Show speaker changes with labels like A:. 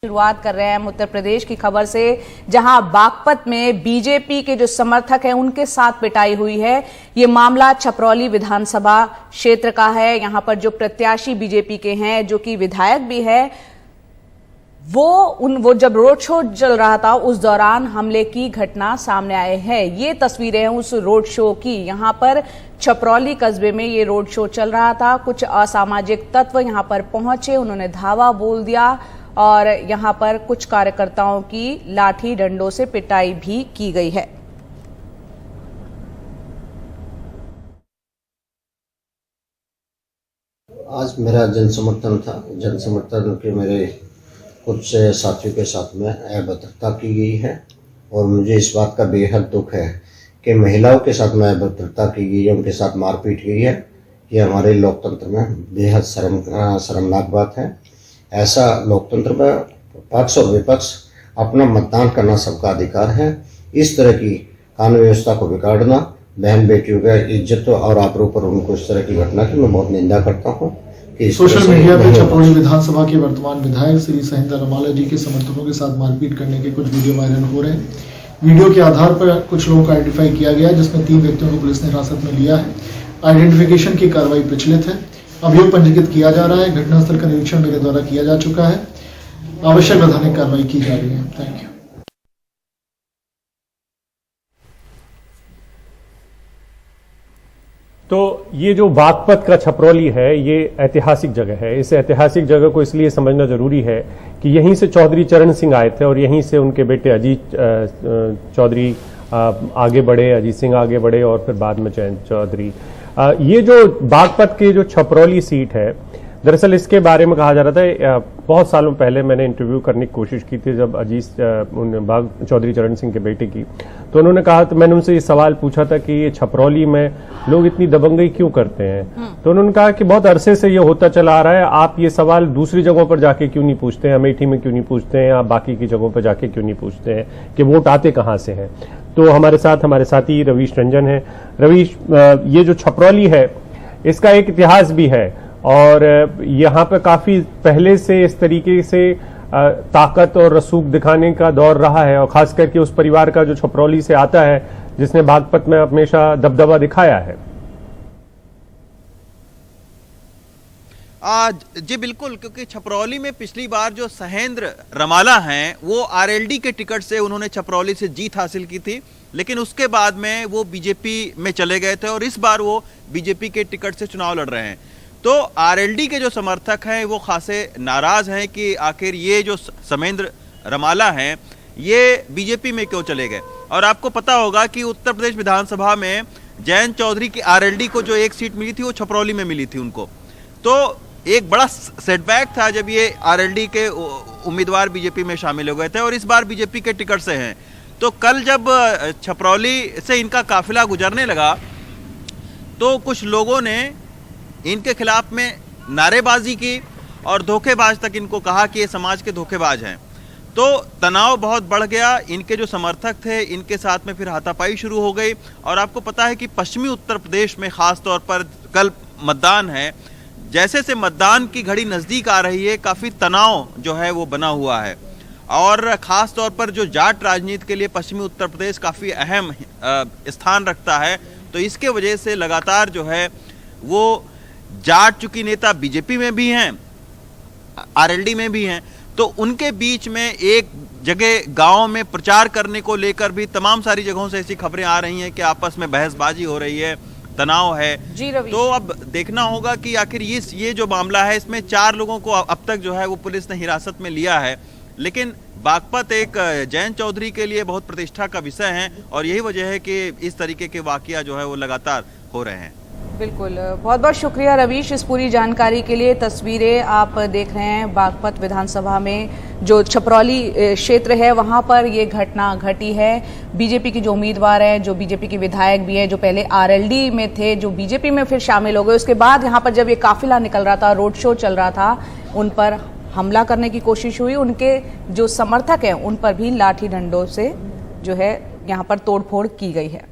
A: शुरुआत कर रहे हैं हम उत्तर प्रदेश की खबर से, जहां बागपत में बीजेपी के जो समर्थक हैं उनके साथ पिटाई हुई है। ये मामला छपरौली विधानसभा क्षेत्र का है। यहां पर जो प्रत्याशी बीजेपी के हैं, जो कि विधायक भी है, वो जब रोड शो चल रहा था उस दौरान हमले की घटना सामने आए हैं। ये तस्वीरें हैं उस रोड शो की। यहां पर छपरौली कस्बे में ये रोड शो चल रहा था। कुछ असामाजिक तत्व यहां पर पहुंचे, उन्होंने धावा बोल दिया और यहां पर कुछ कार्यकर्ताओं की लाठी डंडों से पिटाई भी की गई है।
B: आज मेरा जनसमर्थन था। जनसमर्थन के मेरे कुछ साथियों के साथ में अभद्रता की गई है और मुझे इस बात का बेहद दुख है कि महिलाओं के साथ में अभद्रता की गई है, उनके साथ मारपीट की गई है। ये हमारे लोकतंत्र में बेहद शर्मनाक बात है। ऐसा लोकतंत्र में पक्ष और विपक्ष अपना मतदान करना सबका अधिकार है। इस तरह की कानून व्यवस्था को बिगाड़ना, बहन बेटियों का इज्जत और आबरू पर उनको इस तरह की घटना की मैं बहुत निंदा करता हूँ।
C: सोशल मीडिया पर छपरौली विधानसभा के वर्तमान विधायक श्री सहेंद्र रमाला जी के समर्थकों के साथ मारपीट करने के कुछ वीडियो वायरल हो रहे हैं। वीडियो के आधार पर कुछ लोगों को आइडेंटिफाई किया गया, जिसमें 3 व्यक्तियों को पुलिस ने हिरासत में लिया है। आइडेंटिफिकेशन की कार्रवाई प्रचलित है। अभियोग पंजीकृत किया जा रहा है। घटनास्थल का निरीक्षण मेरे द्वारा किया जा चुका है। आवश्यक वैधानिक कार्रवाई की जा रही है। Thank you.
D: तो ये जो बागपत का छपरौली है, ये ऐतिहासिक जगह है। इस ऐतिहासिक जगह को इसलिए समझना जरूरी है कि यहीं से चौधरी चरण सिंह आए थे और यहीं से उनके बेटे अजीत चौधरी आगे बढ़े, अजीत सिंह आगे बढ़े और फिर बाद में जयंत चौधरी। ये जो बागपत की जो छपरौली सीट है, दरअसल इसके बारे में कहा जा रहा था, बहुत सालों पहले मैंने इंटरव्यू करने की कोशिश की थी जब अजीत चौधरी चरण सिंह के बेटे की, तो उन्होंने कहा, तो मैंने उनसे ये सवाल पूछा था कि ये छपरौली में लोग इतनी दबंगई क्यों करते हैं। तो उन्होंने कहा कि बहुत अरसे से ये होता चला आ रहा है, आप ये सवाल दूसरी जगहों पर जाके क्यों नहीं पूछते हैं, अमेठी में क्यों नहीं पूछते हैं, आप बाकी की जगहों पर जाके क्यों नहीं पूछते हैं कि वोट आते कहाँ से हैं। तो हमारे साथी रवीश रंजन है। रवीश, ये जो छपरौली है इसका एक इतिहास भी है और यहाँ पे काफी पहले से इस तरीके से ताकत और रसूख दिखाने का दौर रहा है और खास करके उस परिवार का जो छपरौली से आता है, जिसने बागपत में हमेशा दबदबा दिखाया है।
E: जी बिल्कुल, क्योंकि छपरौली में पिछली बार जो सहेंद्र रमाला हैं वो आरएलडी के टिकट से उन्होंने छपरौली से जीत हासिल की थी, लेकिन उसके बाद में वो बीजेपी में चले गए थे और इस बार वो बीजेपी के टिकट से चुनाव लड़ रहे हैं। तो आरएलडी के जो समर्थक हैं वो खासे नाराज हैं कि आखिर ये जो सहेंद्र रमाला हैं ये बीजेपी में क्यों चले गए। और आपको पता होगा कि उत्तर प्रदेश विधानसभा में जयंत चौधरी की आरएलडी को जो एक सीट मिली थी वो छपरौली में मिली थी उनको। तो एक बड़ा सेटबैक था जब ये आरएलडी के उम्मीदवार बीजेपी में शामिल हो गए थे और इस बार बीजेपी के टिकट से हैं। तो कल जब छपरौली से इनका काफिला गुजरने लगा तो कुछ लोगों ने इनके खिलाफ में नारेबाजी की और धोखेबाज तक इनको कहा कि ये समाज के धोखेबाज हैं। तो तनाव बहुत बढ़ गया। इनके जो समर्थक थे इनके साथ में फिर हाथापाई शुरू हो गई। और आपको पता है कि पश्चिमी उत्तर प्रदेश में खास तौर पर कल मतदान है, जैसे से मतदान की घड़ी नज़दीक आ रही है काफ़ी तनाव जो है वो बना हुआ है। और ख़ास तौर पर जो जाट राजनीति के लिए पश्चिमी उत्तर प्रदेश काफ़ी अहम स्थान रखता है, तो इसके वजह से लगातार जो है वो जाट चुकी नेता बीजेपी में भी हैं, आरएलडी में भी हैं, तो उनके बीच में एक जगह गांव में प्रचार करने को लेकर भी तमाम सारी जगहों से ऐसी खबरें आ रही हैं कि आपस में बहसबाजी हो रही है, तनाव है। तो अब देखना होगा कि आखिर ये जो मामला है इसमें 4 लोगों को अब तक जो है वो पुलिस ने हिरासत में लिया है, लेकिन बागपत एक जयंत चौधरी के लिए बहुत प्रतिष्ठा का विषय है और यही वजह है कि इस तरीके के वाकया जो है वो लगातार हो रहे हैं।
A: बिल्कुल, बहुत बहुत शुक्रिया रवीश इस पूरी जानकारी के लिए। तस्वीरें आप देख रहे हैं बागपत विधानसभा में जो छपरौली क्षेत्र है वहां पर ये घटना घटी है। बीजेपी की जो उम्मीदवार हैं, जो बीजेपी के विधायक भी हैं, जो पहले आरएलडी में थे, जो बीजेपी में फिर शामिल हो गए, उसके बाद यहां पर जब ये काफिला निकल रहा था, रोड शो चल रहा था, उन पर हमला करने की कोशिश हुई। उनके जो समर्थक हैं उन पर भी लाठी डंडों से जो है यहाँ पर तोड़फोड़ की गई है।